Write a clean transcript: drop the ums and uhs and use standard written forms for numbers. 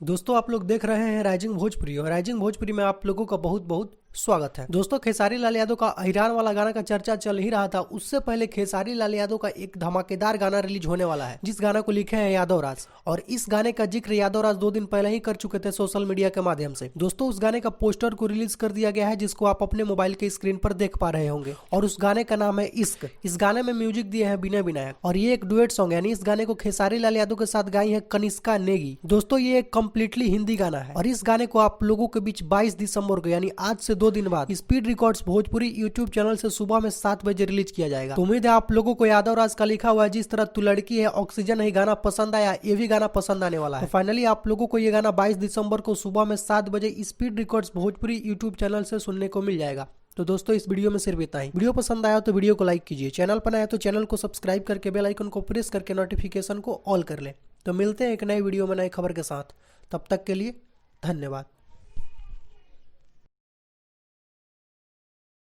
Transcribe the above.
दोस्तों आप लोग देख रहे हैं राइजिंग भोजपुरी और राइजिंग भोजपुरी में आप लोगों का बहुत बहुत स्वागत है। दोस्तों खेसारी लाल यादव का अहिरान वाला गाना का चर्चा चल ही रहा था। उससे पहले खेसारी लाल यादव का एक धमाकेदार गाना रिलीज होने वाला है, जिस गाना को लिखे हैं यादव राज। और इस गाने का जिक्र यादव राज 2 दिन पहले ही कर चुके थे सोशल मीडिया के माध्यम से। दोस्तों उस गाने का पोस्टर को रिलीज कर दिया गया है, जिसको आप अपने मोबाइल के स्क्रीन पर देख पा रहे होंगे। और उस गाने का नाम है इश्क। इस गाने में म्यूजिक दिए हैं विनय विनायक और ये एक डुएट सॉन्ग यानी इस गाने को खेसारी लाल यादव के साथ गाई है कनिष्का नेगी। दोस्तों ये एक कम्प्लीटली हिंदी गाना है और इस गाने को आप लोगों के बीच 22 दिसंबर को यानी आज से 2 दिन बाद speed records Bhojpuri YouTube channel से सुबह में 7 बजे रिलीज किया जाएगा। तो उम्मीद है आप लोगों को यादव राज का लिखा हुआ है जिस तरह तू लड़की है ऑक्सीजन है गाना पसंद आया, ये भी गाना पसंद आने वाला है। तो फाइनली आप लोगों को ये गाना 22 दिसंबर को सुबह में 7 बजे speed records Bhojpuri YouTube channel से सुनने को मिल जाएगा। तो दोस्तों इस वीडियो में सिर्फ इतना ही। वीडियो पसंद आया तो वीडियो को लाइक कीजिए, चैनल पर आया तो चैनल को सब्सक्राइब करके बेल आइकन को प्रेस करके नोटिफिकेशन को ऑल कर ले। तो मिलते हैं एक नई वीडियो में नई खबर के साथ, तब तक के लिए धन्यवाद।